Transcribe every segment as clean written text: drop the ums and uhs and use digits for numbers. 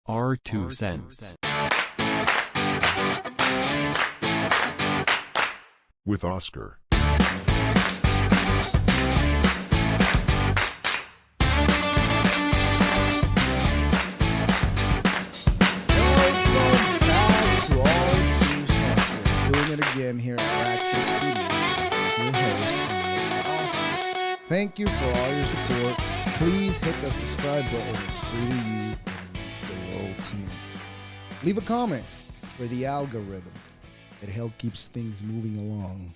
Our 2 cents. With Oscar. Again here at Access Studio. Thank you for all your support. Please hit the subscribe button. It's free to you and it means the world to me. Leave a comment for the algorithm. It helps keeps things moving along.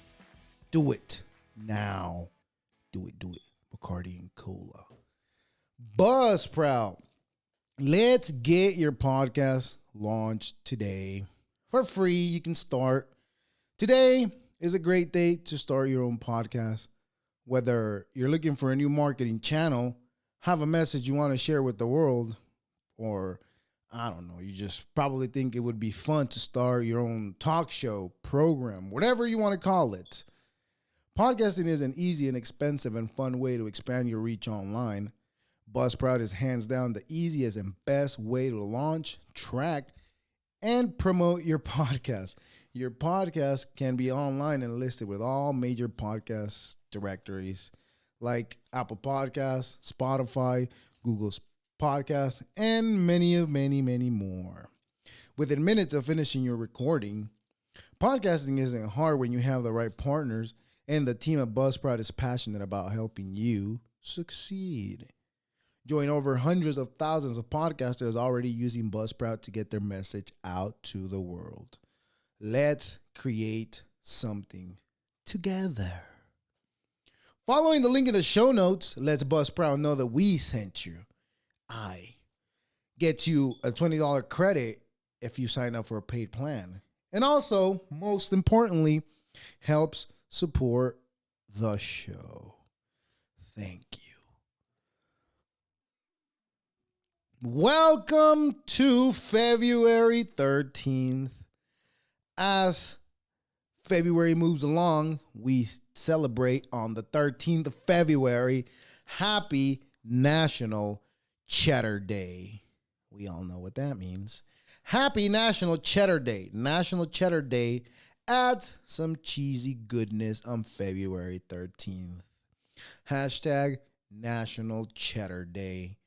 Do it now. Do it. Bacardi and Cola. Buzzsprout. Let's get your podcast launched today. For free, you can start. Today is a great day to start your own podcast. Whether you're looking for a new marketing channel, have a message you want to share with the world, or I don't know, you just probably think it would be fun to start your own talk show, program, whatever you want to call it. Podcasting is an easy and expensive and fun way to expand your reach online. Buzzsprout is hands down the easiest and best way to launch, track, and promote your podcast. Your podcast can be online and listed with all major podcast directories like Apple Podcasts, Spotify, Google Podcasts, and many more. Within minutes of finishing your recording, podcasting isn't hard when you have the right partners, and the team at Buzzsprout is passionate about helping you succeed. Join over hundreds of thousands of podcasters already using Buzzsprout to get their message out to the world. Let's create something together. Following the link in the show notes lets Buzzsprout know that we sent you. I get you a $20 credit if you sign up for a paid plan. And also, most importantly, helps support the show. Thank you. Welcome to February 13th. As February moves along, we celebrate on the 13th of February. Happy National Cheddar Day. We all know what that means. Happy National Cheddar Day. National Cheddar Day adds some cheesy goodness on February 13th. Hashtag National Cheddar Day.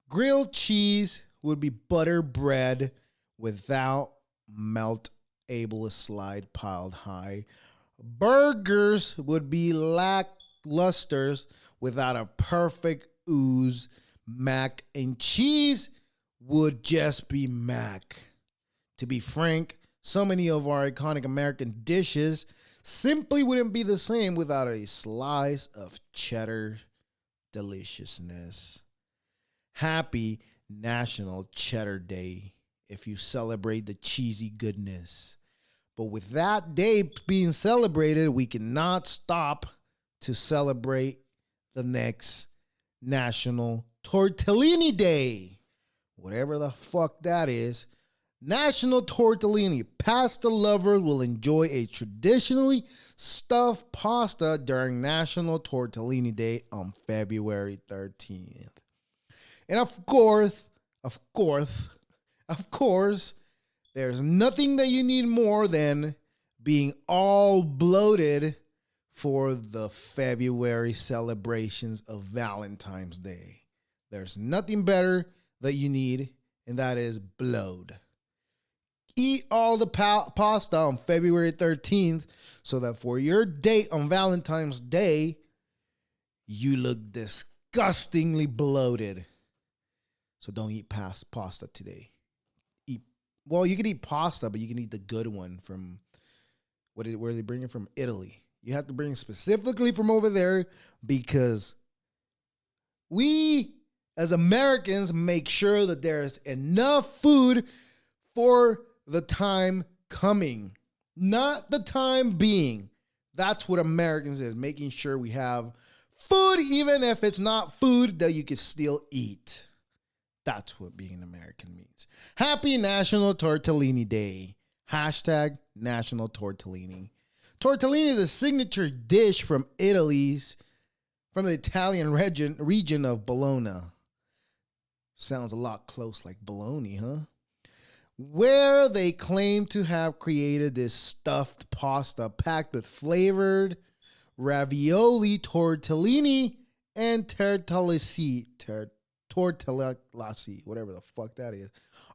Grilled cheese would be butter bread without melt able to slide piled high. Burgers would be lacklusters without a perfect ooze. Mac and cheese would just be mac. To be frank, so many of our iconic American dishes simply wouldn't be the same without a slice of cheddar deliciousness. Happy National Cheddar Day if you celebrate the cheesy goodness. But with that day being celebrated, we cannot stop to celebrate the next National Tortellini Day. Whatever the fuck that is. National Tortellini. Pasta lovers will enjoy a traditionally stuffed pasta during National Tortellini Day on February 13th. And of course, there's nothing that you need more than being all bloated for the February celebrations of Valentine's Day. There's nothing better that you need, and that is bloat. Eat all the pasta on February 13th so that for your date on Valentine's Day, you look disgustingly bloated. So don't eat pasta today. You can eat pasta, but you can eat the good one from, where they bring it from? Italy. You have to bring it specifically from over there because we, as Americans, make sure that there's enough food for the time coming, not the time being. That's what Americans is, making sure we have food, even if it's not food that you can still eat. That's what being an American means. Happy National Tortellini Day. Hashtag National Tortellini. Tortellini is a signature dish from the Italian region of Bologna. Sounds a lot close like bologna, huh? Where they claim to have created this stuffed pasta packed with flavored ravioli, tortellini, and tortellini, whatever the fuck that is,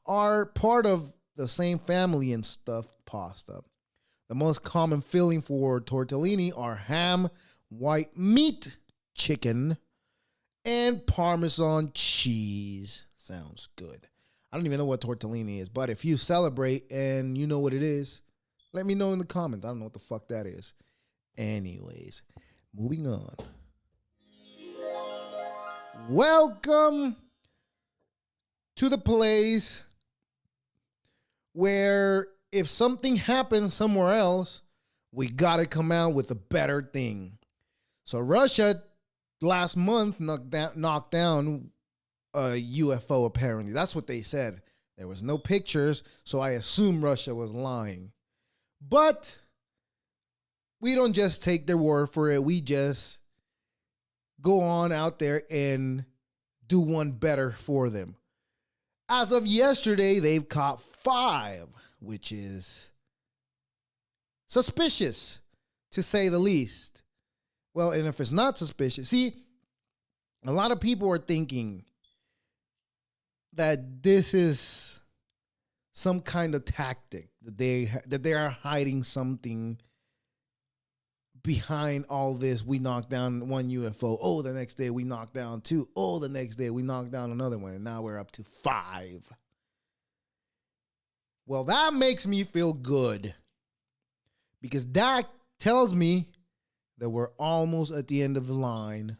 are part of the same family in stuffed pasta. The most common filling for tortellini are ham, white meat, chicken, and Parmesan cheese. Sounds good. I don't even know what tortellini is, but if you celebrate and you know what it is, let me know in the comments. I don't know what the fuck that is. Anyways, moving on. Welcome to the place where if something happens somewhere else, we gotta come out with a better thing. So Russia last month knocked down a UFO, apparently. That's what they said. There was no pictures, so I assume Russia was lying. But we don't just take their word for it. We just go on out there and do one better for them. As of yesterday, they've caught 5, which is suspicious, to say the least. Well, and if it's not suspicious, see, a lot of people are thinking that this is some kind of tactic, that they are hiding something behind all this. We knocked down one UFO. Oh, the next day we knocked down 2. Oh, the next day we knocked down another one. And now we're up to 5. Well, that makes me feel good, because that tells me that we're almost at the end of the line.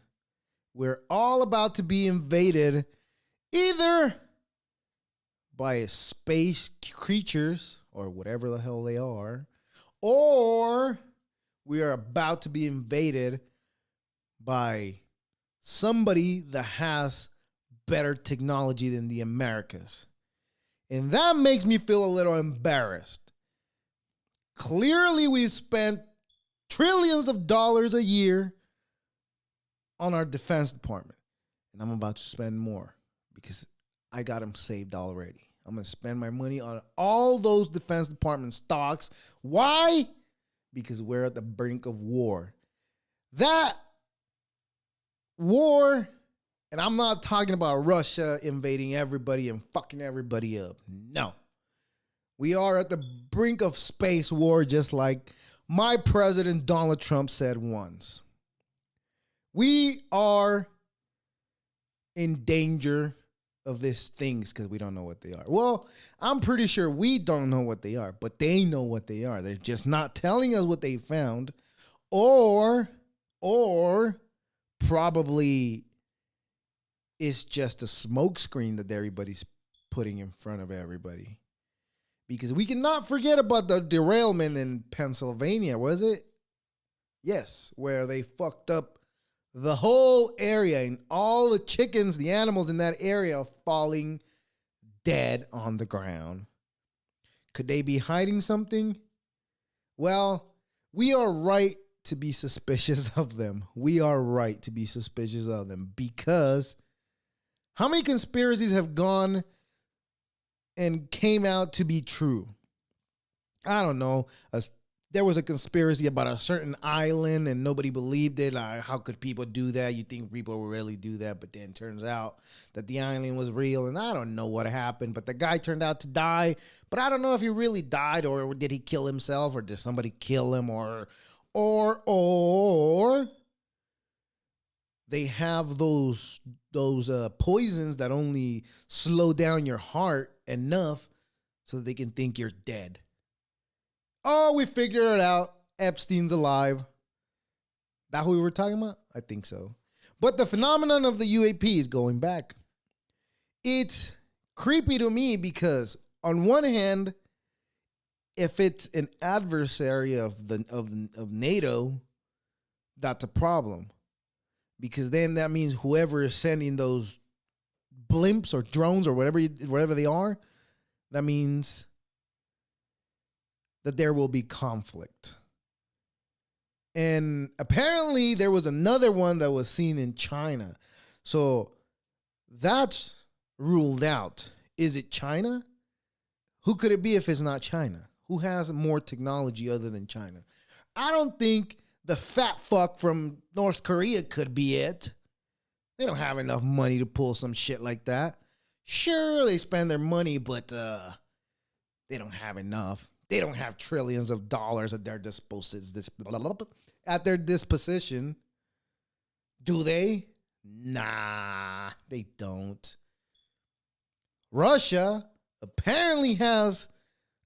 We're all about to be invaded either by space creatures or whatever the hell they are, or we are about to be invaded by somebody that has better technology than the Americas. And that makes me feel a little embarrassed. Clearly, we've spent trillions of dollars a year on our Defense Department. And I'm about to spend more because I got them saved already. I'm going to spend my money on all those Defense Department stocks. Why? Because we're at the brink of war. That war, and I'm not talking about Russia invading everybody and fucking everybody up. No. We are at the brink of space war, just like my president Donald Trump said once. We are in danger of these things because we don't know what they are. Well, I'm pretty sure we don't know what they are, but they know what they are. They're just not telling us what they found, or probably it's just a smoke screen that everybody's putting in front of everybody. Because we cannot forget about the derailment in Pennsylvania, was it? Yes, where they fucked up the whole area and all the chickens, the animals in that area falling dead on the ground. Could they be hiding something? Well, we are right to be suspicious of them. We are right to be suspicious of them, because how many conspiracies have gone and came out to be true? I don't know. There was a conspiracy about a certain island and nobody believed it. How could people do that? You think people would really do that, but then it turns out that the island was real, and I don't know what happened, but the guy turned out to die. But I don't know if he really died, or did he kill himself, or did somebody kill him, or they have those poisons that only slow down your heart enough so that they can think you're dead. Oh, we figured it out. Epstein's alive. That who we were talking about? I think so. But the phenomenon of the UAP is going back. It's creepy to me because on one hand, if it's an adversary of NATO, that's a problem. Because then that means whoever is sending those blimps or drones or whatever they are, that means that there will be conflict. And apparently there was another one that was seen in China. So that's ruled out. Is it China? Who could it be if it's not China? Who has more technology other than China? I don't think the fat fuck from North Korea could be it. They don't have enough money to pull some shit like that. Sure, they spend their money, but they don't have enough. They don't have trillions of dollars at their disposition. Do they? Nah, they don't. Russia apparently has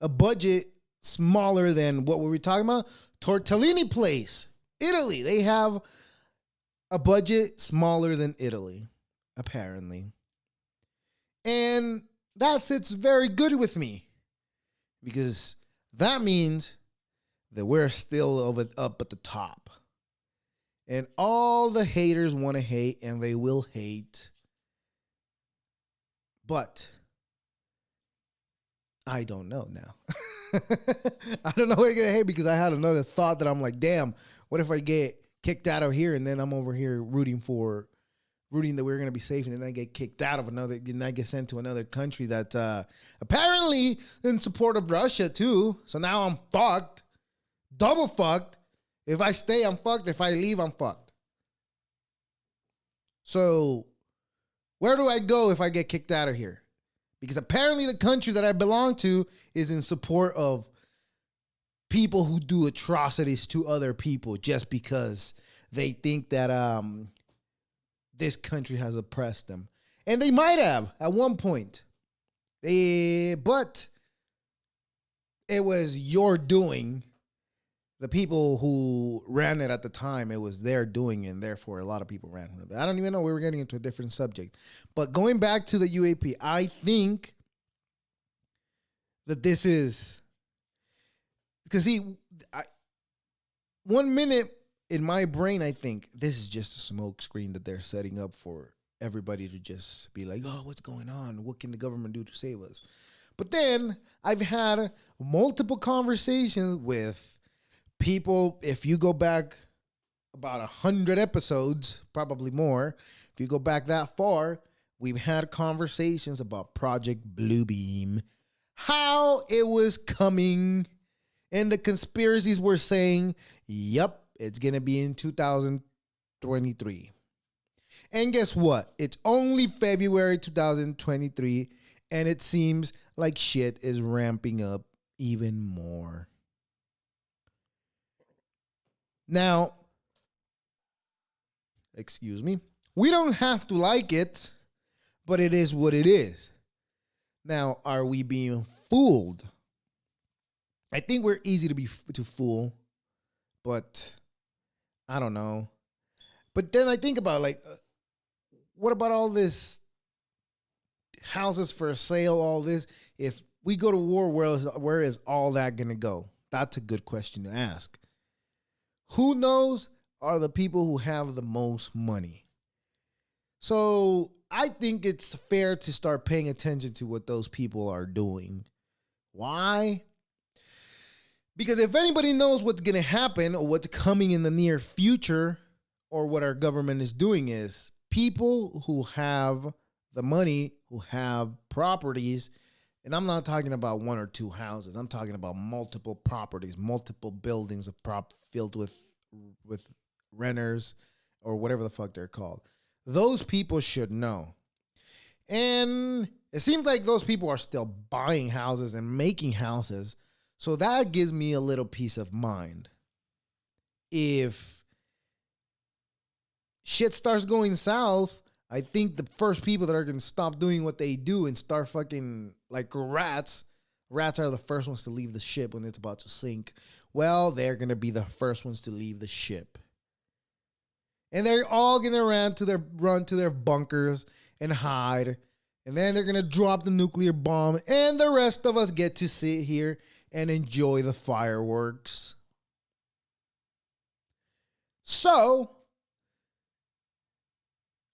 a budget smaller than what were we talking about? Tortellini place, Italy. They have a budget smaller than Italy, apparently. And that sits very good with me because that means that we're still up at the top. And all the haters want to hate, and they will hate. But I don't know now. I don't know where to get hate because I had another thought that I'm like, damn, what if I get kicked out of here and then I'm over here rooting that we're going to be safe, and then I get kicked out of another, and I get sent to another country that apparently in support of Russia too. So now I'm fucked, double fucked. If I stay, I'm fucked. If I leave, I'm fucked. So where do I go if I get kicked out of here? Because apparently the country that I belong to is in support of people who do atrocities to other people just because they think that this country has oppressed them. And they might have at one point. But it was your doing. The people who ran it at the time, it was their doing, and therefore a lot of people ran from it. I don't even know. We were getting into a different subject. But going back to the UAP, I think that this is... Because, see, 1 minute in my brain, I think this is just a smoke screen that they're setting up for everybody to just be like, oh, what's going on? What can the government do to save us? But then I've had multiple conversations with people. If you go back about 100 episodes, probably more, if you go back that far, we've had conversations about Project Bluebeam, how it was coming, and the conspiracies were saying, yep, it's going to be in 2023. And guess what? It's only February 2023, and it seems like shit is ramping up even more. Now, excuse me, we don't have to like it, but it is what it is. Now, are we being fooled? I think we're easy to fool, but I don't know. But then I think about what about all this houses for sale, all this? If we go to war, where is all that going to go? That's a good question to ask. Who knows are the people who have the most money. So I think it's fair to start paying attention to what those people are doing. Why? Because if anybody knows what's going to happen or what's coming in the near future or what our government is doing is people who have the money, who have properties, and I'm not talking about one or two houses. I'm talking about multiple properties, multiple buildings filled with renters or whatever the fuck they're called. Those people should know. And it seems like those people are still buying houses and making houses. So that gives me a little peace of mind. If shit starts going south, I think the first people that are going to stop doing what they do and start fucking like rats are the first ones to leave the ship when it's about to sink. Well, they're going to be the first ones to leave the ship. And they're all going to run to their bunkers and hide. And then they're going to drop the nuclear bomb. And the rest of us get to sit here and enjoy the fireworks. So,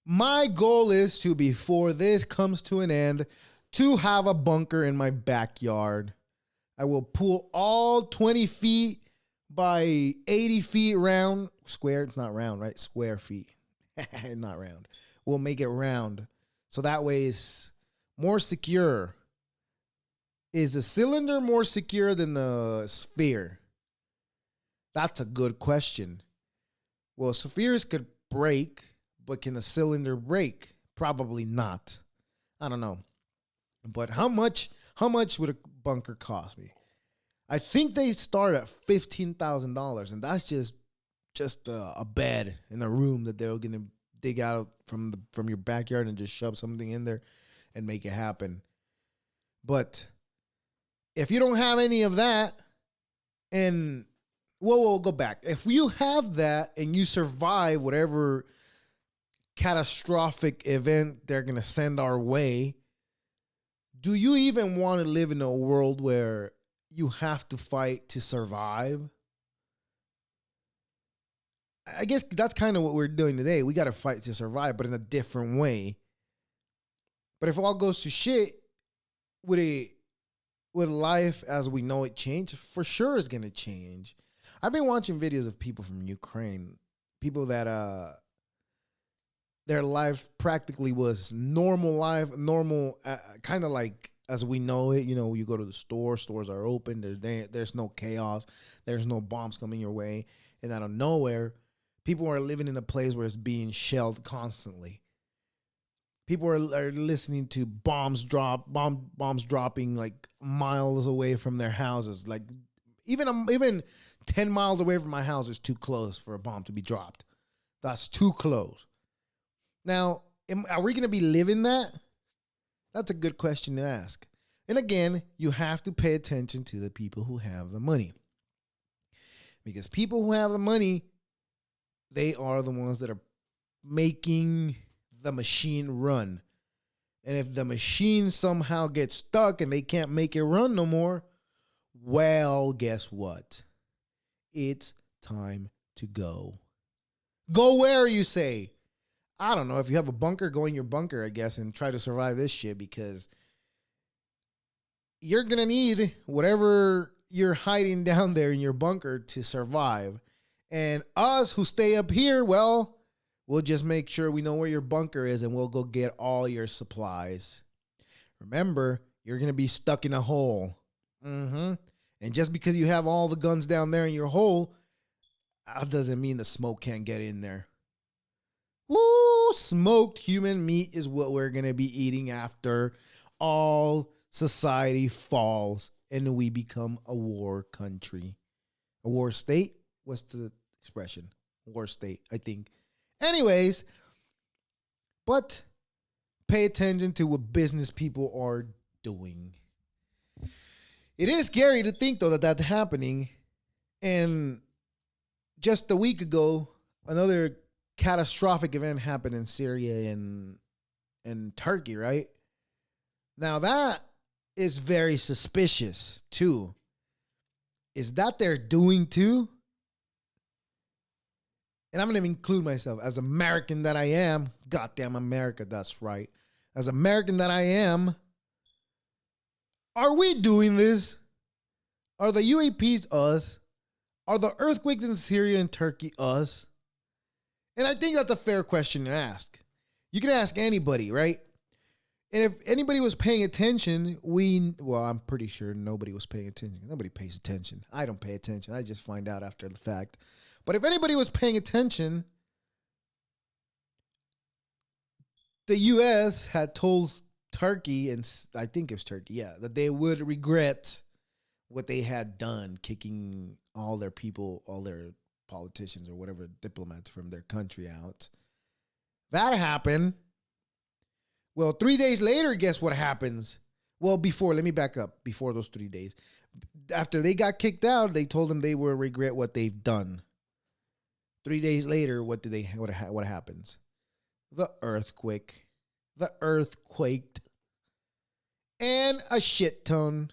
my goal is to, before this comes to an end, to have a bunker in my backyard. I will pull all 20 feet by 80 feet round. Square, it's not round, right? Square feet. Not round. We'll make it round. So that way more secure? Is the cylinder more secure than the sphere? That's a good question. Well, spheres could break, but can the cylinder break? Probably not. I don't know. But how much would a bunker cost me? I think they start at $15,000, and that's just a bed in a room that they're gonna dig out from your backyard and just shove something in there and make it happen. But if you don't have any of that, and we'll go back. If you have that and you survive whatever catastrophic event they're gonna send our way, do you even want to live in a world where you have to fight to survive? I guess that's kind of what we're doing today. We got to fight to survive, but in a different way. But if all goes to shit, would life as we know it change? For sure it's going to change. I've been watching videos of people from Ukraine, people that their life practically was normal life, kind of like as we know it. You know, you go to the store, stores are open, there's no chaos, there's no bombs coming your way, and out of nowhere, people are living in a place where it's being shelled constantly. People are listening to bombs dropping like miles away from their houses. Like even 10 miles away from my house is too close for a bomb to be dropped. That's too close. Now, are we going to be living that? That's a good question to ask. And again, you have to pay attention to the people who have the money. Because people who have the money, they are the ones that are making the machine run. And if the machine somehow gets stuck and they can't make it run no more, well, guess what? It's time to go. Go where, you say? I don't know. If you have a bunker, go in your bunker, I guess, and try to survive this shit, because you're going to need whatever you're hiding down there in your bunker to survive. And us who stay up here, well, we'll just make sure we know where your bunker is and we'll go get all your supplies. Remember, you're going to be stuck in a hole. And just because you have all the guns down there in your hole, that doesn't mean the smoke can't get in there. Woo, smoked human meat is what we're going to be eating after all society falls and we become a war country. A war state? What's the expression? War state, I think. Anyways, but pay attention to what business people are doing. It is scary to think, though, that that's happening. And just a week ago, another catastrophic event happened in Syria and Turkey, right? Now that is very suspicious too. Is that they're doing too? And I'm going to include myself as American that I am. Goddamn America, that's right. As American that I am, are we doing this? Are the UAPs us? Are the earthquakes in Syria and Turkey us? And I think that's a fair question to ask. You can ask anybody, right? And if anybody was paying attention, I'm pretty sure nobody was paying attention. Nobody pays attention. I don't pay attention. I just find out after the fact. But if anybody was paying attention, the U.S. had told Turkey, and I think it was Turkey, yeah, that they would regret what they had done, kicking all their people, all their politicians or whatever diplomats from their country out. That happened. Well, 3 days later, guess what happens? Well, let me back up. Before those 3 days, after they got kicked out, they told them they will regret what they've done. 3 days later, what happens? The earthquake. The earth quaked. And a shit ton.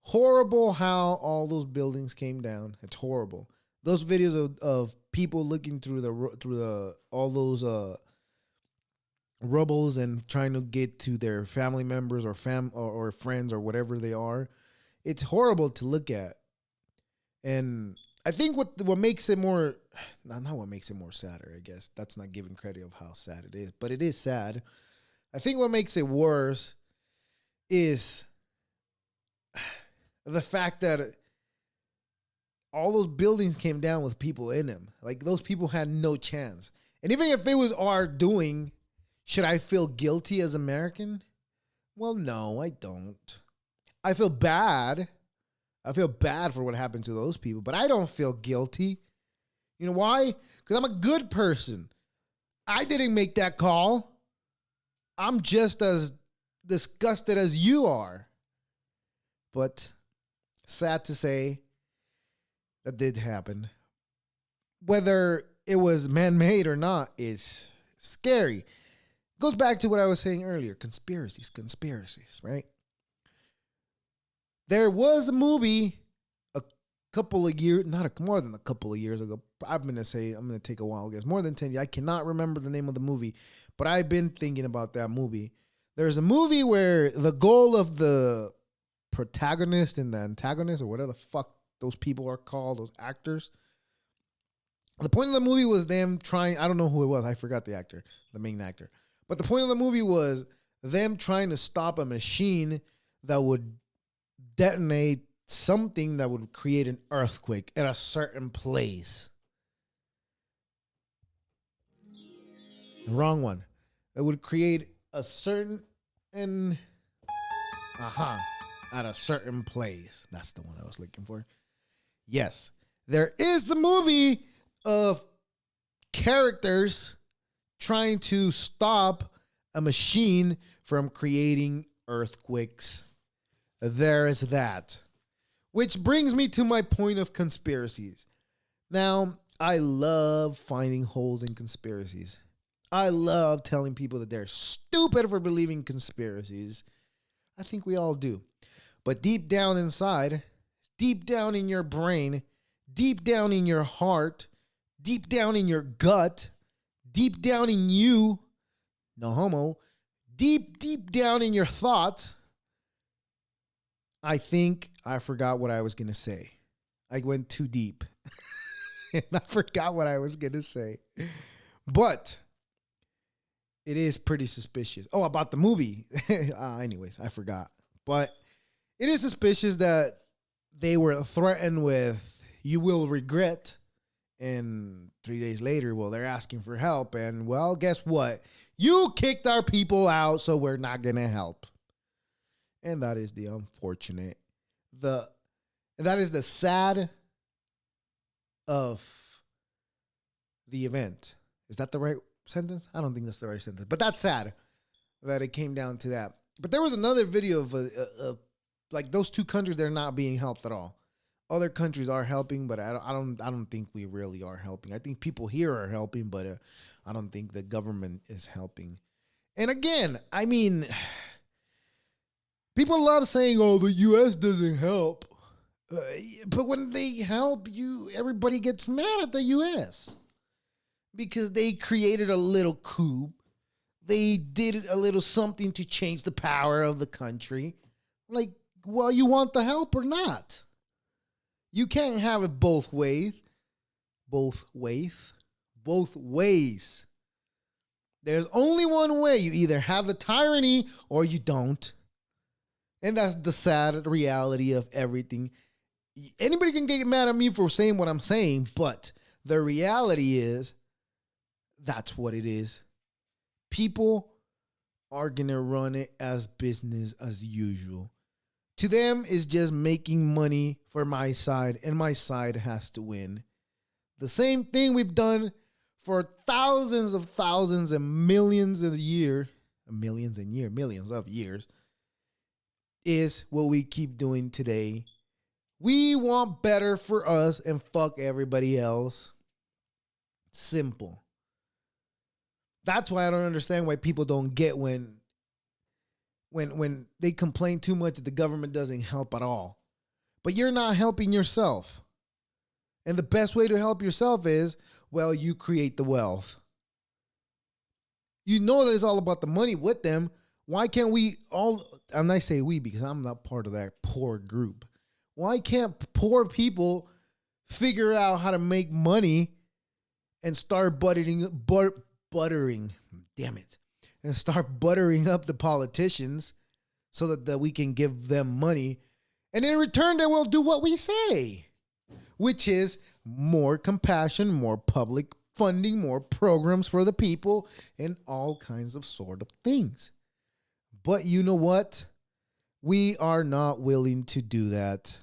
Horrible how all those buildings came down. It's horrible. Those videos of people looking through all those rubbles and trying to get to their family members or friends or whatever they are. It's horrible to look at. And I think what makes it more, not what makes it more sadder, I guess. That's not giving credit of how sad it is, but it is sad. I think what makes it worse is the fact that all those buildings came down with people in them. Like, those people had no chance. And even if it was our doing, should I feel guilty as American? Well, no, I don't. I feel bad. I feel bad for what happened to those people, but I don't feel guilty. You know why? Because I'm a good person. I didn't make that call. I'm just as disgusted as you are. But sad to say, that did happen. Whether it was man-made or not is scary. Goes back to what I was saying earlier. Conspiracies, right? There was a movie a couple of years, more than a couple of years ago. I'm going to take a while, I guess. More than 10 years. I cannot remember the name of the movie, but I've been thinking about that movie. There's a movie where the goal of the protagonist and the antagonist, or whatever the fuck those people are called, those actors. The point of the movie was them trying, I don't know who it was. I forgot the actor, the main actor. But the point of the movie was them trying to stop a machine that would detonate something that would create an earthquake at a certain place. The wrong one. It would create a certain at a certain place. That's the one I was looking for. Yes, there is the movie of characters trying to stop a machine from creating earthquakes. There is that. Which brings me to my point of conspiracies. Now, I love finding holes in conspiracies. I love telling people that they're stupid for believing conspiracies. I think we all do. But deep down inside, deep down in your brain, deep down in your heart, deep down in your gut, deep down in you, no homo, deep down in your thoughts, I think I forgot what I was going to say. I went too deep. And I forgot what I was going to say. But it is pretty suspicious. Oh, about the movie. Anyways, I forgot. But it is suspicious that they were threatened with, you will regret. And 3 days later, well, they're asking for help. And, well, guess what? You kicked our people out, so we're not going to help. And that is the unfortunate. That is the sad of the event. Is that the right sentence? I don't think that's the right sentence. But that's sad that it came down to that. But there was another video of like those two countries, they're not being helped at all. Other countries are helping, but I don't think we really are helping. I think people here are helping, but I don't think the government is helping. And again, I mean, people love saying, "Oh, the U.S. doesn't help," but when they help you, everybody gets mad at the U.S. because they created a little coup. They did a little something to change the power of the country. Like, well, you want the help or not? You can't have it both ways. Both ways. There's only one way. You either have the tyranny or you don't. And that's the sad reality of everything. Anybody can get mad at me for saying what I'm saying, but the reality is that's what it is. People are going to run it as business as usual. To them, it's just making money for my side, and my side has to win. The same thing we've done for thousands and millions of years, is what we keep doing today. We want better for us and fuck everybody else. Simple. That's why I don't understand why people don't get when they complain too much that the government doesn't help at all. But you're not helping yourself. And the best way to help yourself is, well, you create the wealth. You know that it's all about the money with them. Why can't we all, and I say we because I'm not part of that poor group. Why can't poor people figure out how to make money and start buttering, and start buttering up the politicians so that we can give them money. And in return, they will do what we say, which is more compassion, more public funding, more programs for the people, and all kinds of sort of things. But you know what? We are not willing to do that.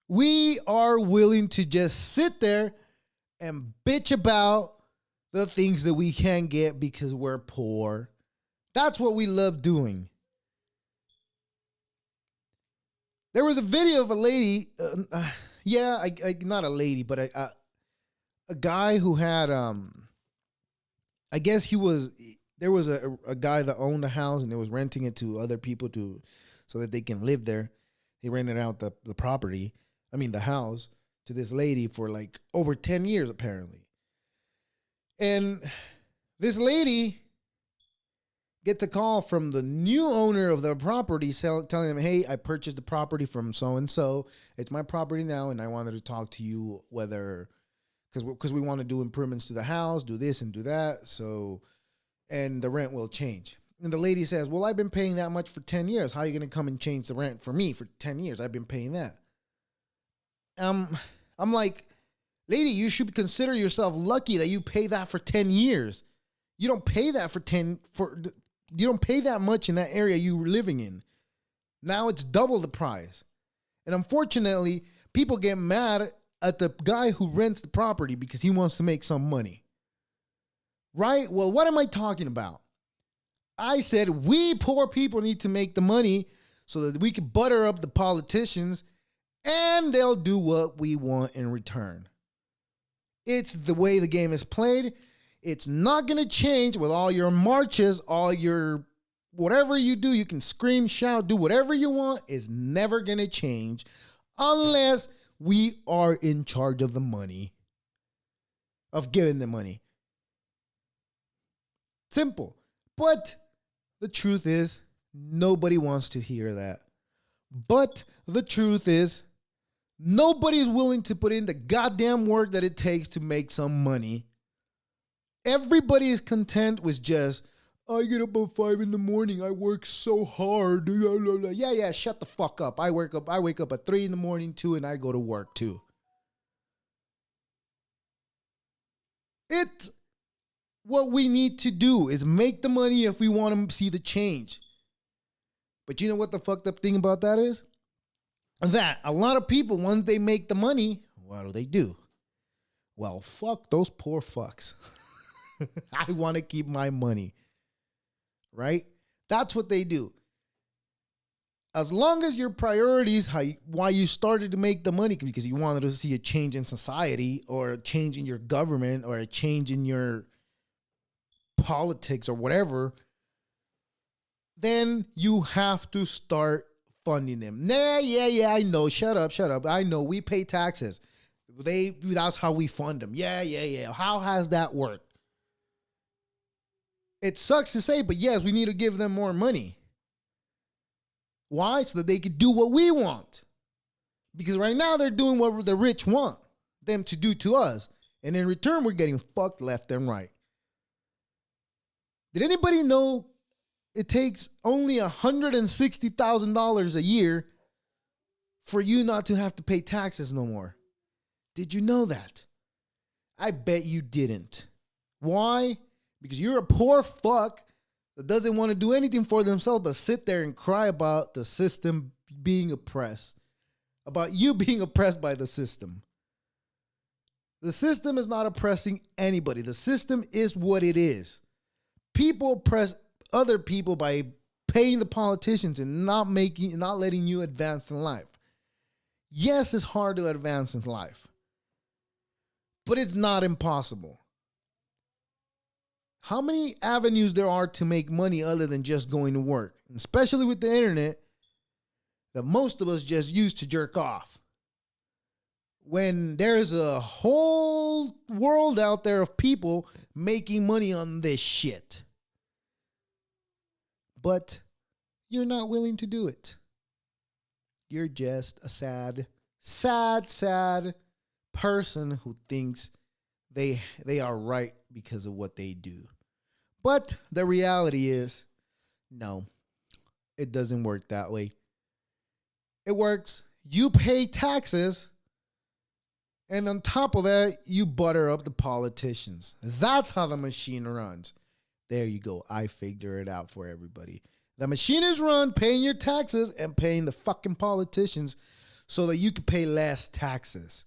We are willing to just sit there and bitch about the things that we can't get because we're poor. That's what we love doing. There was a video of a lady, not a lady, but a guy who had, I guess there was a guy that owned a house and it was renting it to other people so that they can live there. He rented out the house to this lady for like over 10 years apparently. And this lady gets a call from the new owner of the property telling them, hey, I purchased the property from so-and-so. It's my property now, and I wanted to talk to you because we want to do improvements to the house, do this and do that, and the rent will change. And the lady says, well, I've been paying that much for 10 years. How are you going to come and change the rent for me for 10 years? I've been paying that. I'm like, lady, you should consider yourself lucky that you pay that for 10 years. You don't pay that you don't pay that much in that area you were living in. Now it's double the price. And unfortunately, people get mad at the guy who rents the property because he wants to make some money. Right? Well, what am I talking about? I said we poor people need to make the money so that we can butter up the politicians and they'll do what we want in return. It's the way the game is played. It's not going to change with all your marches, all your whatever you do. You can scream, shout, do whatever you want. It's never going to change unless we are in charge of the money, of giving the money. Simple. But the truth is, nobody wants to hear that. But the truth is, nobody's willing to put in the goddamn work that it takes to make some money. Everybody is content with just, I get up at 5 a.m. I work so hard. Yeah, shut the fuck up. I wake up at 3 a.m. too, and I go to work too. What we need to do is make the money if we want to see the change. But you know what the fucked up thing about that is? That a lot of people, once they make the money, what do? Well, fuck those poor fucks. I want to keep my money. Right? That's what they do. As long as your priorities, why you started to make the money, because you wanted to see a change in society or a change in your government or a change in your politics or whatever, then you have to start funding them. Yeah, I know. Shut up. I know we pay taxes. That's how we fund them. Yeah. How has that worked? It sucks to say, but yes, we need to give them more money. Why? So that they could do what we want. Because right now they're doing what the rich want them to do to us. And in return, we're getting fucked left and right. Did anybody know it takes only $160,000 a year for you not to have to pay taxes no more? Did you know that? I bet you didn't. Why? Because you're a poor fuck that doesn't want to do anything for themselves but sit there and cry about the system being oppressed, about you being oppressed by the system. The system is not oppressing anybody. The system is what it is. People oppress other people by paying the politicians and not letting you advance in life. Yes, it's hard to advance in life, but it's not impossible. How many avenues there are to make money other than just going to work, and especially with the internet that most of us just use to jerk off. When there's a whole world out there of people making money on this shit. But you're not willing to do it. You're just a sad person who thinks they are right because of what they do. But the reality is, no. It doesn't work that way. It works. You pay taxes, and on top of that, you butter up the politicians. That's how the machine runs. There you go. I figure it out for everybody. The machine is run paying your taxes and paying the fucking politicians so that you can pay less taxes.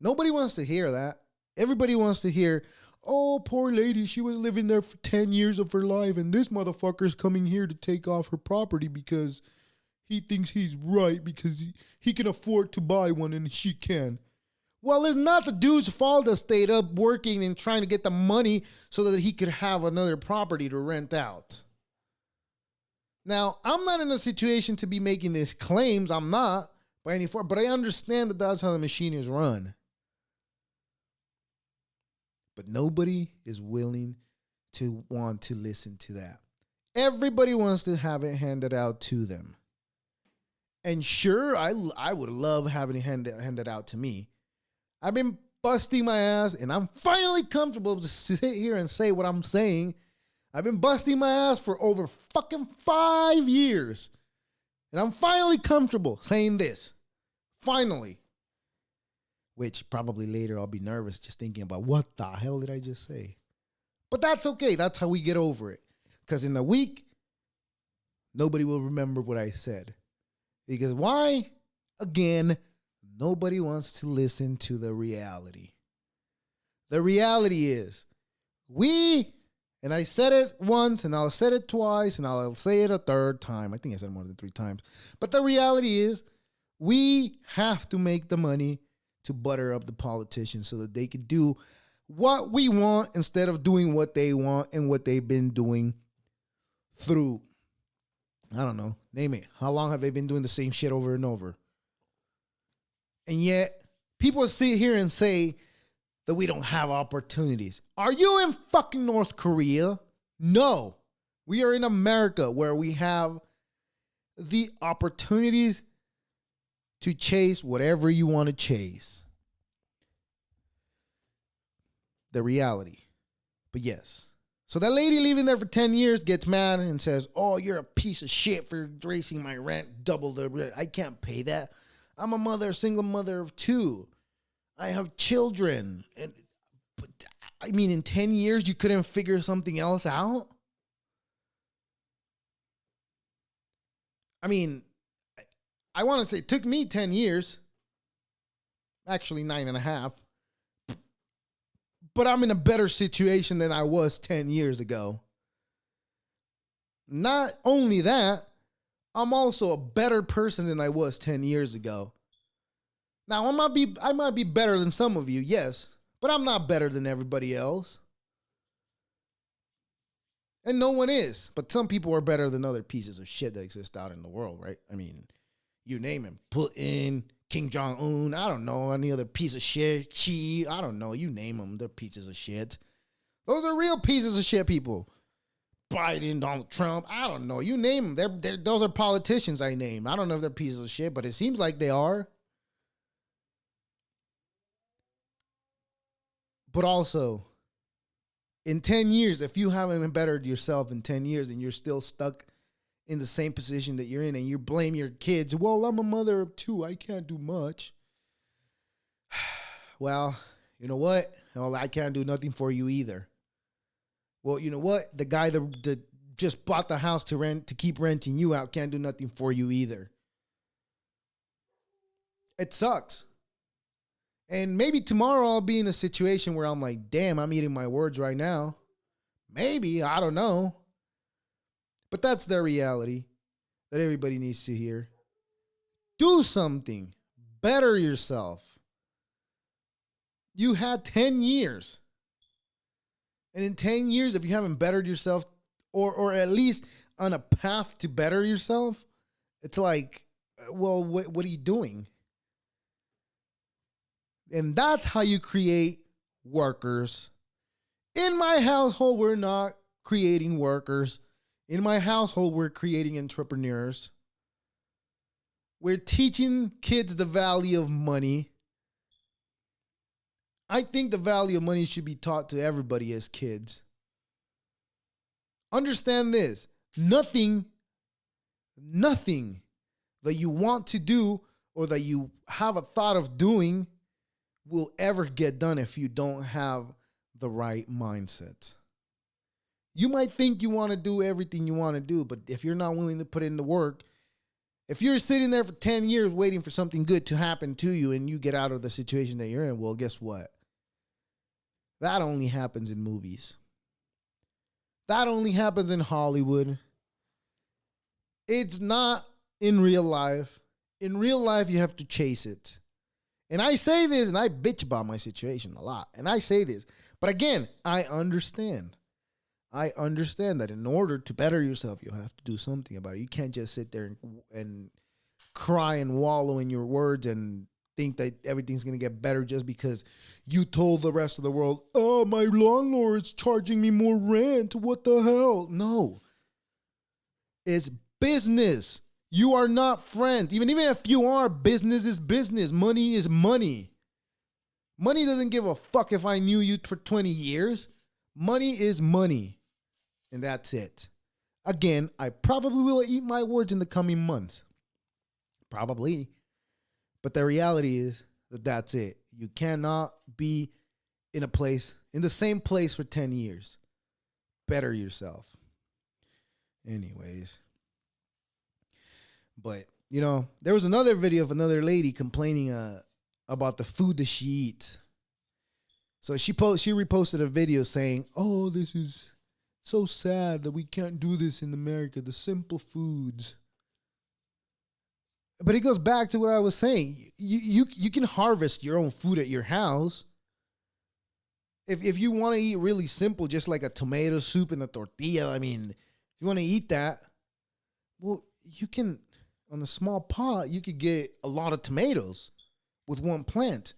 Nobody wants to hear that. Everybody wants to hear, oh, poor lady, she was living there for 10 years of her life, and this motherfucker's coming here to take off her property because he thinks he's right because he can afford to buy one and she can. Well, it's not the dude's fault that stayed up working and trying to get the money so that he could have another property to rent out. Now, I'm not in a situation to be making these claims. I'm not by any form, but I understand that that's how the machine is run. But nobody is willing to want to listen to that. Everybody wants to have it handed out to them. And sure, I would love having it handed out to me. I've been busting my ass, and I'm finally comfortable to sit here and say what I'm saying. I've been busting my ass for over fucking 5 years. And I'm finally comfortable saying this. Finally. Which probably later I'll be nervous just thinking about what the hell did I just say? But that's okay. That's how we get over it. Because in a week, nobody will remember what I said. Because why? Again, nobody wants to listen to the reality. The reality is, and I said it once, and I'll say it twice, and I'll say it a third time. I think I said it more than 3 times. But the reality is, we have to make the money to butter up the politicians so that they can do what we want instead of doing what they want and what they've been doing through, I don't know, name it. How long have they been doing the same shit over and over? And yet, people sit here and say that we don't have opportunities. Are you in fucking North Korea? No. We are in America where we have the opportunities to chase whatever you want to chase. The reality. But yes. So that lady living there for 10 years gets mad and says, oh, you're a piece of shit for raising my rent double the rent. I can't pay that. I'm a single mother of 2. I have children. But I mean, in 10 years, you couldn't figure something else out? I mean, I want to say it took me 10 years. Actually, 9.5. But I'm in a better situation than I was 10 years ago. Not only that, I'm also a better person than I was 10 years ago. Now, I might be better than some of you, yes, but I'm not better than everybody else. And no one is. But some people are better than other pieces of shit that exist out in the world, right? I mean, you name him. Putin, Kim Jong-un, I don't know, any other piece of shit, Xi, I don't know, you name them, they're pieces of shit. Those are real pieces of shit people. Biden, Donald Trump, I don't know, you name them, those are politicians I name. I don't know if they're pieces of shit, but it seems like they are. But also, in 10 years, if you haven't bettered yourself in 10 years and you're still stuck in the same position that you're in and you blame your kids, well, I'm a mother of 2, I can't do much. Well, you know what? Well, I can't do nothing for you either. Well, you know what? The guy that just bought the house to keep renting you out can't do nothing for you either. It sucks. And maybe tomorrow I'll be in a situation where I'm like, damn, I'm eating my words right now. Maybe, I don't know. But that's the reality that everybody needs to hear. Do something. Better yourself. You had 10 years. And in 10 years, if you haven't bettered yourself, or at least on a path to better yourself, it's like, well, what are you doing? And that's how you create workers. In my household, we're not creating workers. In my household, we're creating entrepreneurs. We're teaching kids the value of money. I think the value of money should be taught to everybody as kids. Understand this. Nothing that you want to do or that you have a thought of doing will ever get done if you don't have the right mindset. You might think you want to do everything you want to do, but if you're not willing to put in the work, if you're sitting there for 10 years waiting for something good to happen to you and you get out of the situation that you're in, well, guess what? That only happens in movies. That only happens in Hollywood. It's not in real life. In real life, you have to chase it. And I say this, and I bitch about my situation a lot. And I say this. But again, I understand. I understand that in order to better yourself, you have to do something about it. You can't just sit there and cry and wallow in your words and think that everything's going to get better just because you told the rest of the world, oh, my landlord's charging me more rent. What the hell? No. It's business. You are not friends. Even if you are, business is business. Money is money. Money doesn't give a fuck if I knew you for 20 years. Money is money. And that's it. Again, I probably will eat my words in the coming months. Probably. But the reality is that that's it. You cannot be in the same place for 10 years. Better yourself. Anyways. But, there was another video of another lady complaining about the food that she eats. So she reposted a video saying, oh, this is so sad that we can't do this in America, the simple foods. But it goes back to what I was saying. You can harvest your own food at your house. If you want to eat really simple, just like a tomato soup and a tortilla, if you want to eat that, well, you can, on a small pot, you could get a lot of tomatoes with one plant.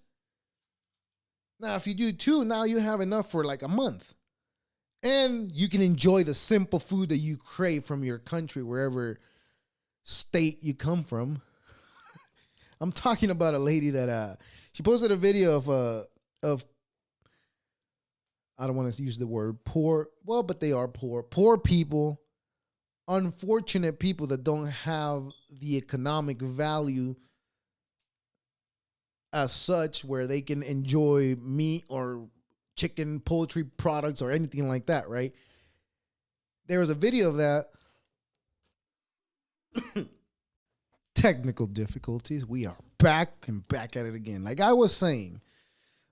Now, if you do two, now you have enough for like a month. And you can enjoy the simple food that you crave from your country, wherever state you come from. I'm talking about a lady that she posted a video of I don't want to use the word poor, well, but they are poor people, unfortunate people that don't have the economic value as such where they can enjoy meat or chicken, poultry products or anything like that, right? There was a video of that. Technical difficulties. We are back at it again. Like I was saying,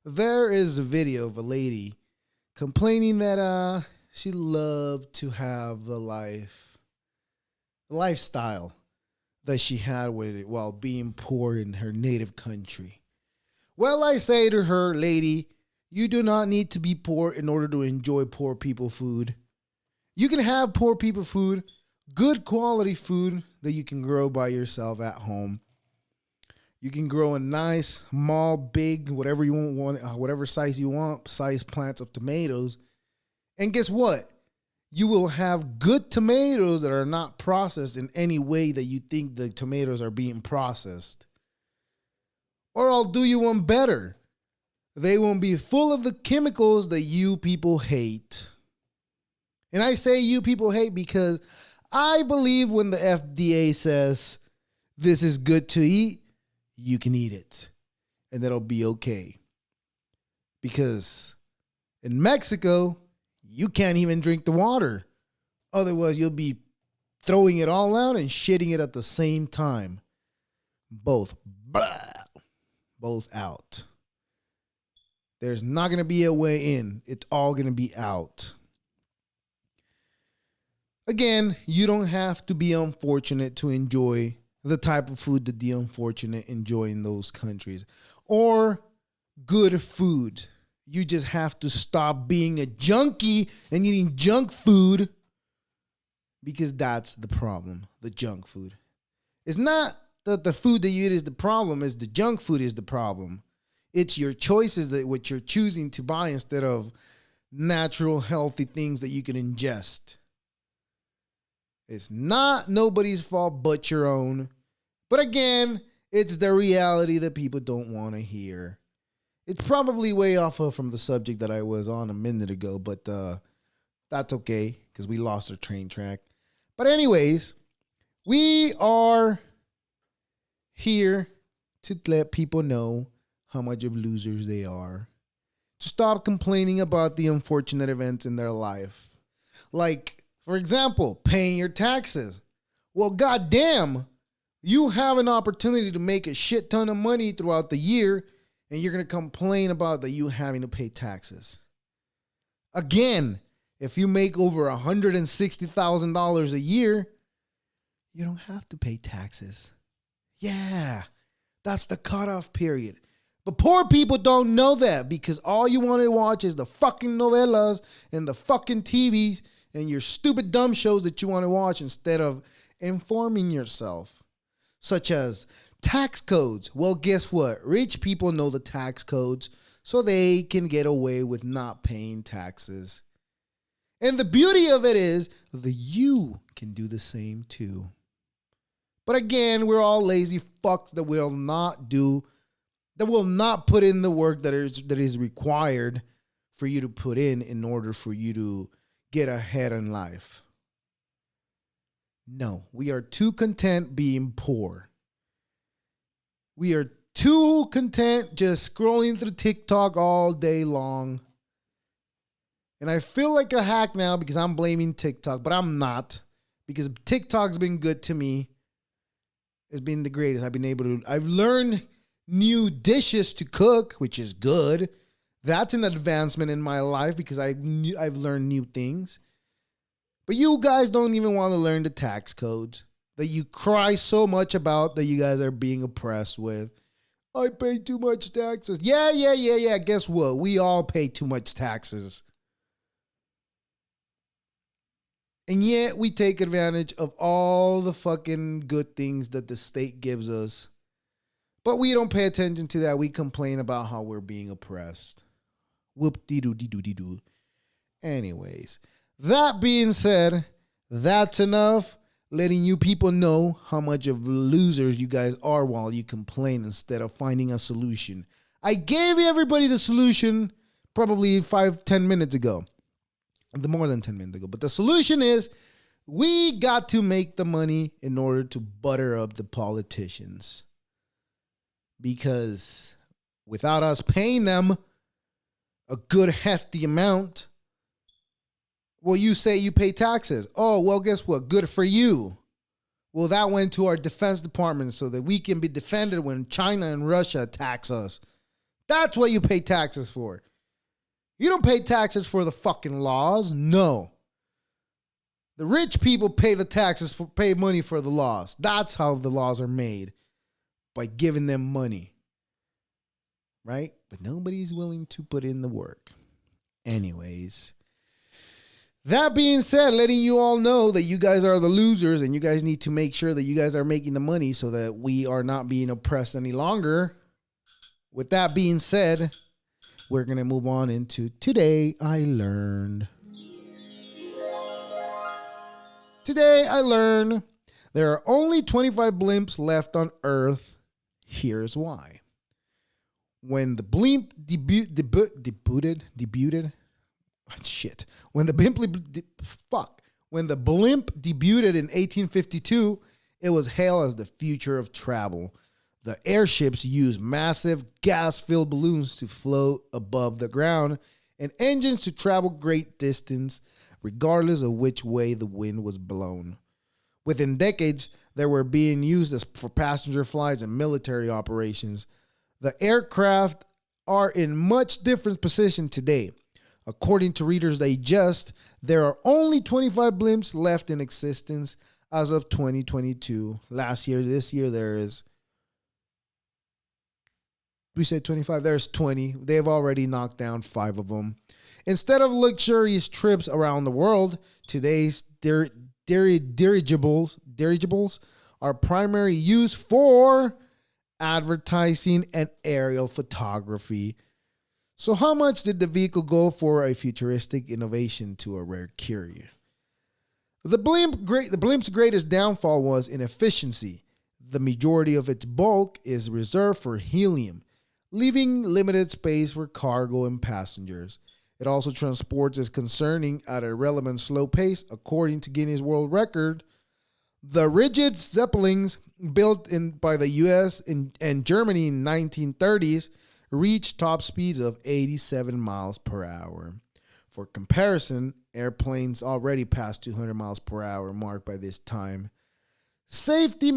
there is a video of a lady complaining that she loved to have the lifestyle that she had with it while being poor in her native country. Well, I say to her, lady, you do not need to be poor in order to enjoy poor people food. You can have poor people food, good quality food that you can grow by yourself at home. You can grow a nice, small, big, whatever you want, whatever size you want, size plants of tomatoes. And guess what? You will have good tomatoes that are not processed in any way that you think the tomatoes are being processed. Or I'll do you one better. They won't be full of the chemicals that you people hate. And I say you people hate because I believe when the FDA says this is good to eat, you can eat it. And that'll be okay. Because in Mexico, you can't even drink the water. Otherwise, you'll be throwing it all out and shitting it at the same time. Both out. There's not going to be a way in. It's all going to be out. Again, you don't have to be unfortunate to enjoy the type of food that the unfortunate enjoy in those countries. Or good food. You just have to stop being a junkie and eating junk food, because that's the problem, the junk food. It's not that the food that you eat is the problem, it's the junk food is the problem. It's your choices that what you're choosing to buy instead of natural, healthy things that you can ingest. It's not nobody's fault but your own. But again, it's the reality that people don't want to hear. It's probably way off from the subject that I was on a minute ago, but that's okay because we lost our train track. But anyways, we are here to let people know how much of losers they are. To stop complaining about the unfortunate events in their life. Like, for example, paying your taxes. Well, goddamn, you have an opportunity to make a shit ton of money throughout the year, and you're going to complain about that you having to pay taxes. Again, if you make over $160,000 a year, you don't have to pay taxes. Yeah, that's the cutoff period. But poor people don't know that because all you want to watch is the fucking novelas and the fucking TVs and your stupid dumb shows that you want to watch instead of informing yourself. Such as tax codes. Well, guess what? Rich people know the tax codes so they can get away with not paying taxes. And the beauty of it is that you can do the same too. But again, we're all lazy fucks that will not put in the work that is required for you to put in order for you to get ahead in life. No, we are too content being poor. We are too content just scrolling through TikTok all day long. And I feel like a hack now because I'm blaming TikTok, but I'm not. Because TikTok's been good to me. It's been the greatest. I've learned new dishes to cook, which is good. That's an advancement in my life because I've learned new things. But you guys don't even want to learn the tax codes that you cry so much about that you guys are being oppressed with. I pay too much taxes. Yeah. Guess what? We all pay too much taxes. And yet we take advantage of all the fucking good things that the state gives us. But we don't pay attention to that. We complain about how we're being oppressed. Whoop-de-doo-de-doo-de-doo. Anyways, that being said, that's enough letting you people know how much of losers you guys are while you complain instead of finding a solution. I gave everybody the solution probably 5-10 minutes ago. More than 10 minutes ago. But the solution is we got to make the money in order to butter up the politicians. Because without us paying them a good hefty amount, well, you say you pay taxes. Oh, well, guess what? Good for you. Well, that went to our defense department so that we can be defended when China and Russia tax us. That's what you pay taxes for. You don't pay taxes for the fucking laws. No. The rich people pay the taxes, pay money for the laws. That's how the laws are made. By giving them money. Right? But nobody's willing to put in the work. Anyways. That being said, letting you all know that you guys are the losers and you guys need to make sure that you guys are making the money so that we are not being oppressed any longer. With that being said, we're going to move on into Today I Learned. Today I learned there are only 25 blimps left on Earth. Here's why. When the blimp debuted, when the blimp debuted in 1852, it was hailed as the future of travel. The airships used massive gas-filled balloons to float above the ground and engines to travel great distance, regardless of which way the wind was blown. Within decades, they were being used for passenger flights and military operations. The aircraft are in much different position today. According to Reader's Digest, there are only 25 blimps left in existence as of 2022. This year, there is... We said 25. There's 20. They've already knocked down 5 of them. Instead of luxurious trips around the world, today's dirigibles are primarily used for advertising and aerial photography. So how much did the vehicle go for a futuristic innovation to a rare carrier? The blimp's greatest downfall was inefficiency. The majority of its bulk is reserved for helium, leaving limited space for cargo and passengers. It also transports is concerning at a relevant slow pace. According to Guinness World Record, the rigid Zeppelins built by the US and Germany in 1930s reached top speeds of 87 miles per hour. For comparison, airplanes already passed 200 miles per hour mark by this time. Safety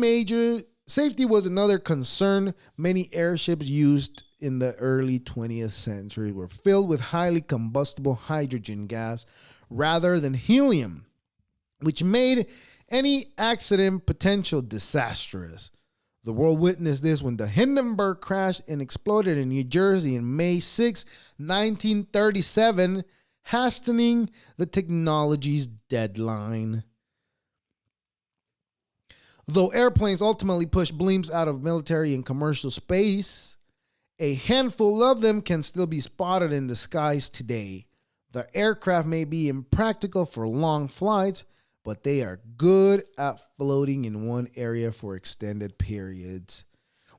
was another concern. Many airships used in the early 20th century were filled with highly combustible hydrogen gas rather than helium, which made any accident potential disastrous. The world witnessed this when the Hindenburg crashed and exploded in New Jersey on May 6, 1937, hastening the technology's deadline. Though airplanes ultimately pushed blimps out of military and commercial space, a handful of them can still be spotted in the skies today. The aircraft may be impractical for long flights, but they are good at floating in one area for extended periods,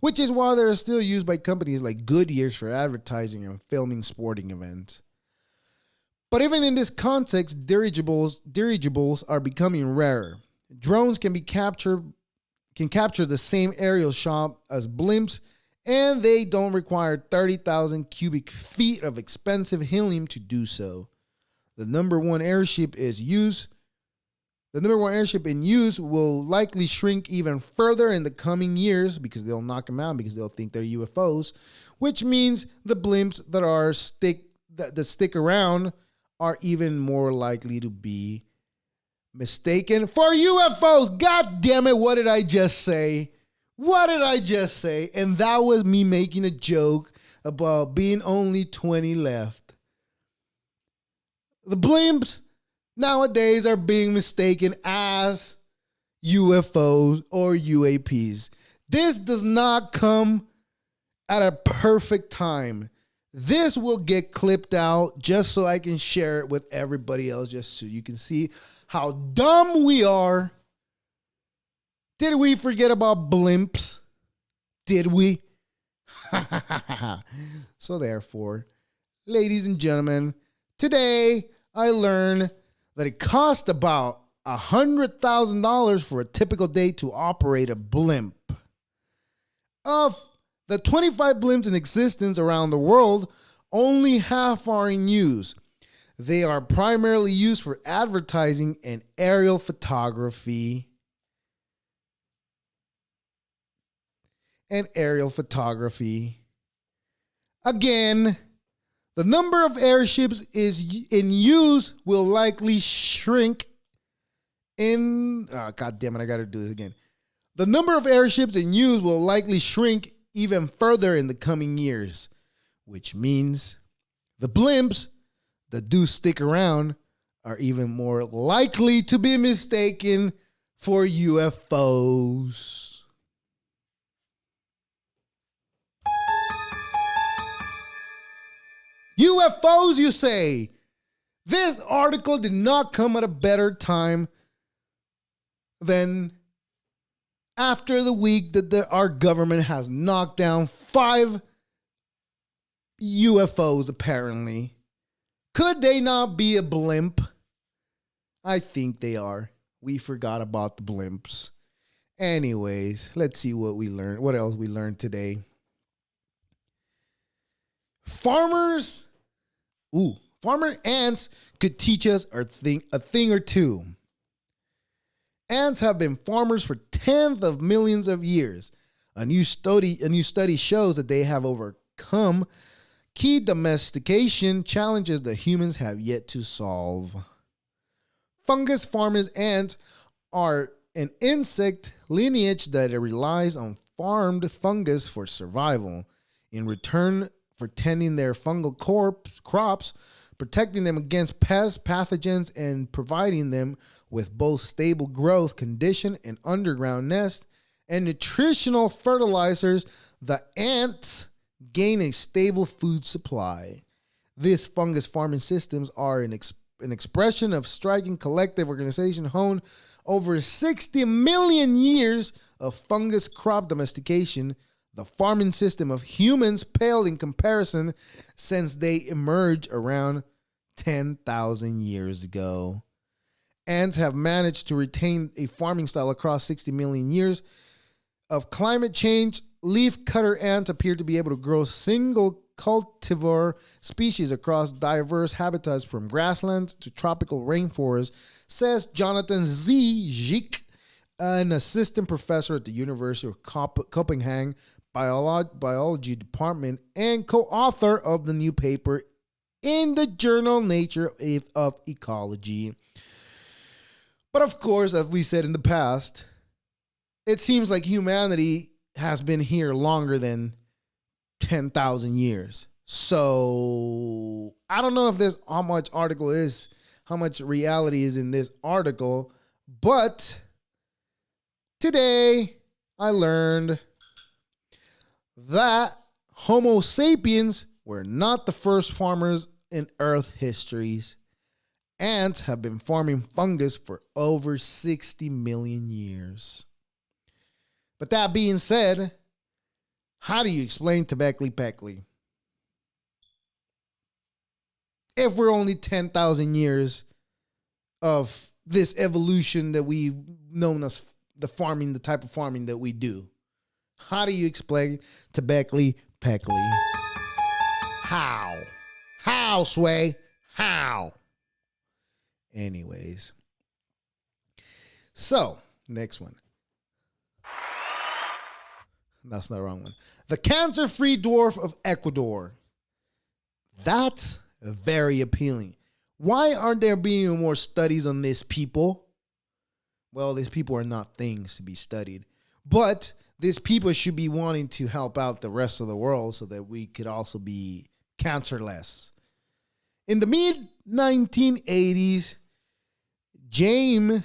which is why they're still used by companies like Goodyear for advertising and filming sporting events. But even in this context, dirigibles are becoming rarer. Drones can capture the same aerial shot as blimps, and they don't require 30,000 cubic feet of expensive helium to do so. The number one airship in use will likely shrink even further in the coming years because they'll knock them out because they'll think they're UFOs, which means the blimps that stick around are even more likely to be mistaken for UFOs. God damn it, what did I just say? And that was me making a joke about being only 20 left. The blimps nowadays are being mistaken as UFOs or UAPs. This does not come at a perfect time. This will get clipped out just so I can share it with everybody else, just so you can see how dumb we are. Did we forget about blimps? Did we? So therefore, ladies and gentlemen, today I learned that it costs about $100,000 for a typical day to operate a blimp. Of the 25 blimps in existence around the world, only half are in use. They are primarily used for advertising and aerial photography. Again, the number of airships in use will likely shrink God damn it, I gotta do this again. The number of airships in use will likely shrink even further in the coming years, which means the blimps that do stick around are even more likely to be mistaken for UFOs. UFOs, you say? This article did not come at a better time than after the week that our government has knocked down 5 UFOs, apparently. Could they not be a blimp? I think they are. We forgot about the blimps. Anyways, let's see what we learned. What else we learned today? Farmer ants could teach us a thing or two. Ants have been farmers for tens of millions of years. A new study shows that they have overcome key domestication challenges that humans have yet to solve. Fungus farmers ants are an insect lineage that relies on farmed fungus for survival. In return for tending their fungal crops, protecting them against pests, pathogens, and providing them with both stable growth condition and underground nest and nutritional fertilizers, the ants gain a stable food supply. These fungus farming systems are an expression of striking collective organization honed over 60 million years of fungus crop domestication. The farming system of humans paled in comparison since they emerged around 10,000 years ago. Ants have managed to retain a farming style across 60 million years of climate change. Leaf cutter ants appear to be able to grow single cultivar species across diverse habitats from grasslands to tropical rainforests, says Jonathan Ziek, an assistant professor at the University of Copenhagen biology department and co-author of the new paper in the journal Nature of Ecology. But of course, as we said in the past, it seems like humanity has been here longer than 10,000 years. So I don't know if this how much reality is in this article, but today I learned that Homo sapiens were not the first farmers in Earth histories. Ants have been farming fungus for over 60 million years. But that being said, how do you explain Tebekli Pekli? If we're only 10,000 years of this evolution that we've known as the type of farming that we do, how do you explain Tebekli Pekli? How? How, Sway? How? Anyways. So, next one. That's not the wrong one. The cancer-free dwarf of Ecuador. That's very appealing. Why aren't there being more studies on these people? Well, these people are not things to be studied. But these people should be wanting to help out the rest of the world so that we could also be cancerless. In the mid-1980s, Jamie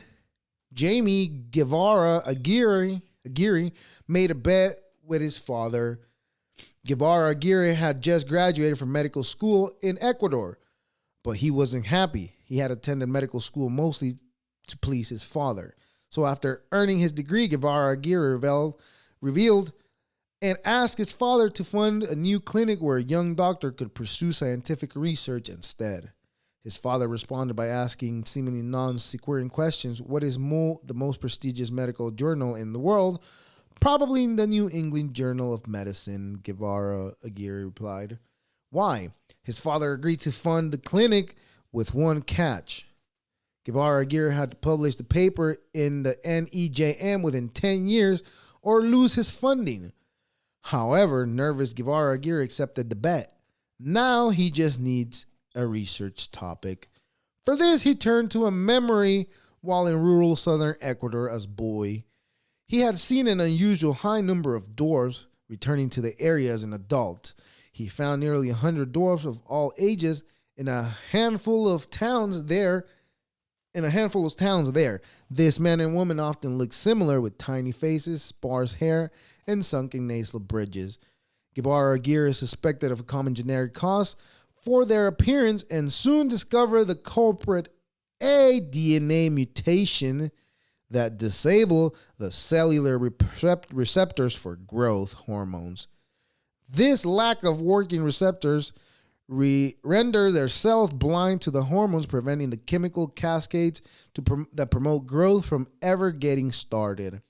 Guevara Aguirre made a bet with his father. Guevara Aguirre had just graduated from medical school in Ecuador, but he wasn't happy. He had attended medical school mostly to please his father. So after earning his degree, Guevara Aguirre revealed and asked his father to fund a new clinic where a young doctor could pursue scientific research instead. His father responded by asking seemingly non-sequiring questions. What is the most prestigious medical journal in the world? Probably the New England Journal of Medicine, Guevara Aguirre replied. Why? His father agreed to fund the clinic with one catch. Guevara Aguirre had to publish the paper in the NEJM within 10 years or lose his funding. However, nervous Guevara Aguirre accepted the bet. Now he just needs a research topic. For this, he turned to a memory while in rural southern Ecuador as a boy. He had seen an unusual high number of dwarfs returning to the area as an adult. He found nearly 100 dwarfs of all ages in a handful of towns there. This man and woman often looked similar with tiny faces, sparse hair, and sunken nasal bridges. Guevara Aguirre suspected of a common genetic cause for their appearance and soon discovered the culprit, a DNA mutation that disable the cellular receptors for growth hormones. This lack of working receptors render their cells blind to the hormones, preventing the chemical cascades that promote growth from ever getting started.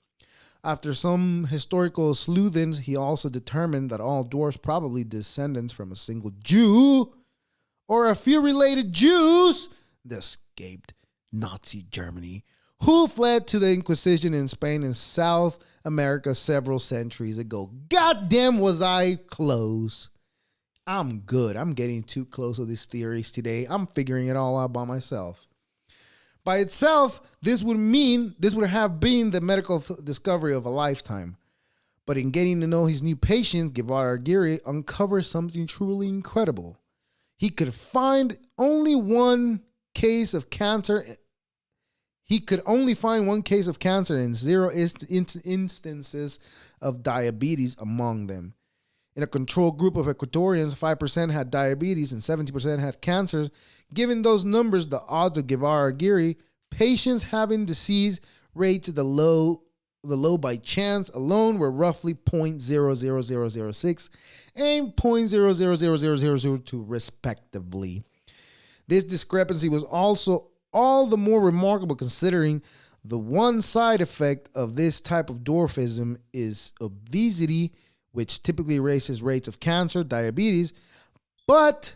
After some historical sleuthings, he also determined that all dwarfs probably descendants from a single Jew or a few related Jews that escaped Nazi Germany, who fled to the Inquisition in Spain and South America several centuries ago. Goddamn, was I close. I'm good. I'm getting too close to these theories today. I'm figuring it all out by myself. By itself, this would have been the medical discovery of a lifetime. But in getting to know his new patient, Guevara Aguirre uncovered something truly incredible. He could find only one case of cancer. He could only find one case of cancer and 0 instances of diabetes among them. In a control group of Ecuadorians, 5% had diabetes and 70% had cancers. Given those numbers, the odds of Guevara Aguirre patients having disease rates the low by chance alone were roughly 0.00006 and 0.000002 respectively. This discrepancy was also all the more remarkable considering the one side effect of this type of dwarfism is obesity, which typically raises rates of cancer, diabetes, but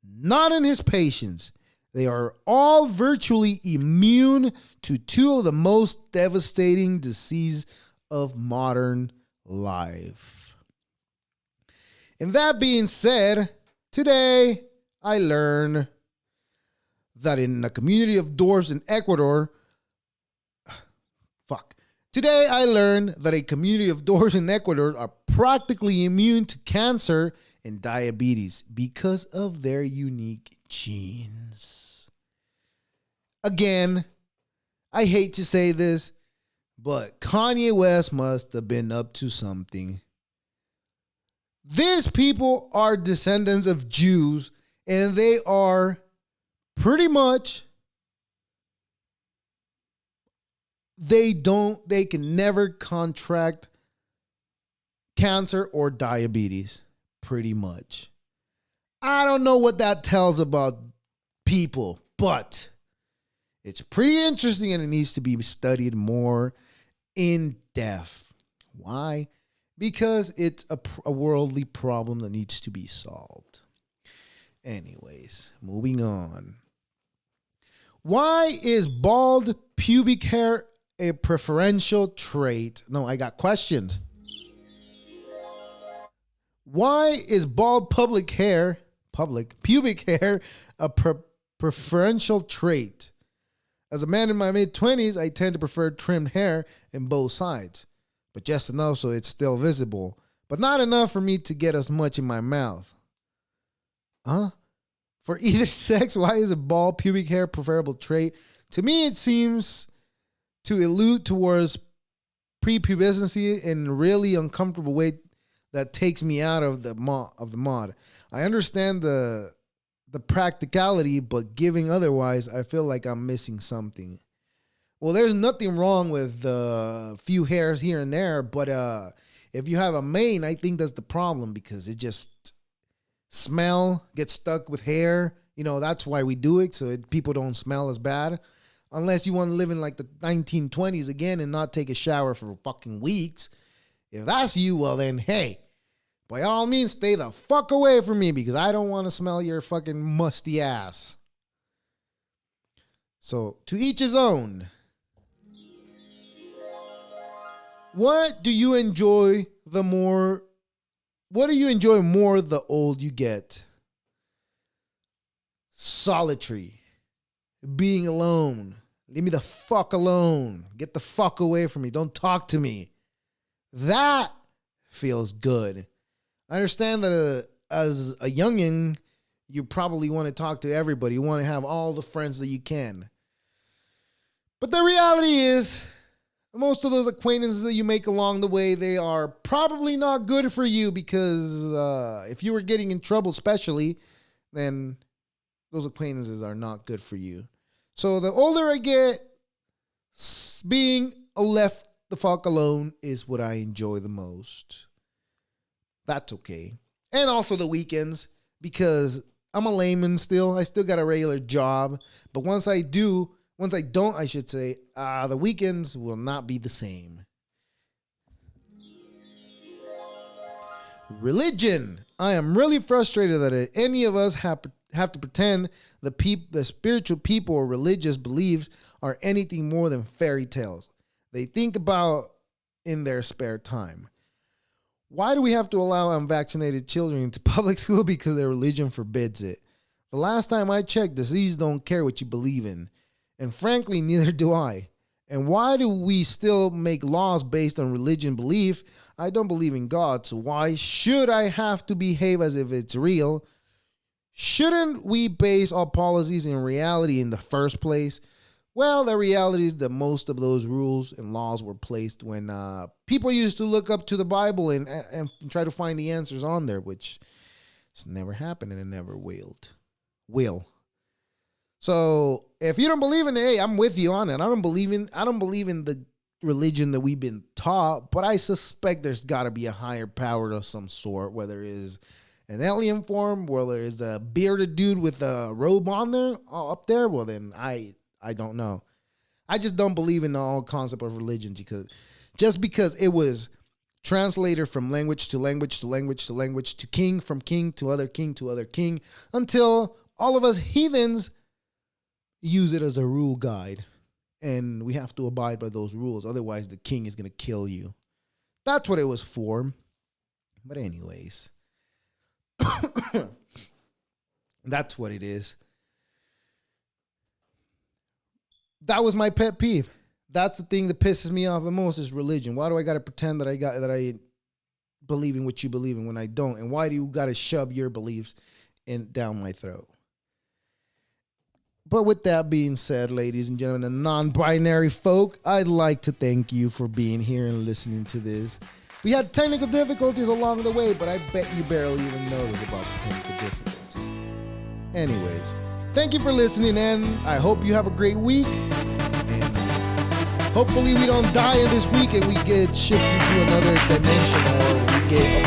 not in his patients. They are all virtually immune to two of the most devastating diseases of modern life. And that being said, today I learned that in a community of dwarfs in Ecuador, Today I learned that a community of dwarfs in Ecuador are practically immune to cancer and diabetes because of their unique genes. Again, I hate to say this, but Kanye West must have been up to something. These people are descendants of Jews, and they are pretty much, they can never contract cancer or diabetes, pretty much. I don't know what that tells about people, but it's pretty interesting and it needs to be studied more in depth. Why? Because it's a worldly problem that needs to be solved. Anyways, moving on. Why is bald pubic hair a preferential trait? No, I got questions. Why is bald pubic hair a preferential trait? As a man in my mid-20s, I tend to prefer trimmed hair in both sides, but just enough so it's still visible, but not enough for me to get as much in my mouth. For either sex, why is a bald pubic hair preferable trait? To me, it seems to allude towards prepubescency in a really uncomfortable way that takes me out of the mod. I understand the practicality, but giving otherwise, I feel like I'm missing something. Well, there's nothing wrong with a few hairs here and there, but if you have a mane, I think that's the problem because it just gets stuck with hair. You know, that's why we do it, so people don't smell as bad. Unless you want to live in like the 1920s again and not take a shower for fucking weeks. If that's you, well then, hey, by all means, stay the fuck away from me because I don't want to smell your fucking musty ass. So, to each his own. What do you enjoy more the older you get? Solitary. Being alone. Leave me the fuck alone. Get the fuck away from me. Don't talk to me. That feels good. I understand that as a youngin', you probably want to talk to everybody. You want to have all the friends that you can. But the reality is, most of those acquaintances that you make along the way, they are probably not good for you because if you were getting in trouble especially, then those acquaintances are not good for you. So the older I get, being left the fuck alone is what I enjoy the most. That's okay. And also the weekends, because I'm a layman still. I still got a regular job. But once I don't, the weekends will not be the same. Religion. I am really frustrated that any of us have to pretend the spiritual people or religious beliefs are anything more than fairy tales they think about in their spare time. Why do we have to allow unvaccinated children into public school? Because their religion forbids it. The last time I checked, disease don't care what you believe in. And frankly, neither do I. And why do we still make laws based on religion belief? I don't believe in God, so why should I have to behave as if it's real? Shouldn't we base our policies in reality in the first place? Well, the reality is that most of those rules and laws were placed when people used to look up to the Bible and try to find the answers on there, which has never happened and it never will. So if you don't believe in it, hey, I'm with you on it. I don't believe in the religion that we've been taught, but I suspect there's got to be a higher power of some sort, whether it is an alien form, well, there's a bearded dude with a robe on there, up there, well, then I don't know. I just don't believe in the whole concept of religion because it was translated from language to language to language to language to king, from king to other king to other king, until all of us heathens use it as a rule guide. And we have to abide by those rules. Otherwise, the king is going to kill you. That's what it was for. But anyways, that's what it is. That was my pet peeve. That's the thing that pisses me off the most is religion. Why do I got to pretend that I believe in what you believe in when I don't? And why do you got to shove your beliefs down my throat? But with that being said, ladies and gentlemen, and non-binary folk, I'd like to thank you for being here and listening to this. We had technical difficulties along the way, but I bet you barely even noticed about the technical difficulties. Anyways, thank you for listening, and I hope you have a great week. And hopefully we don't die in this week and we get shifted to another dimension, or we get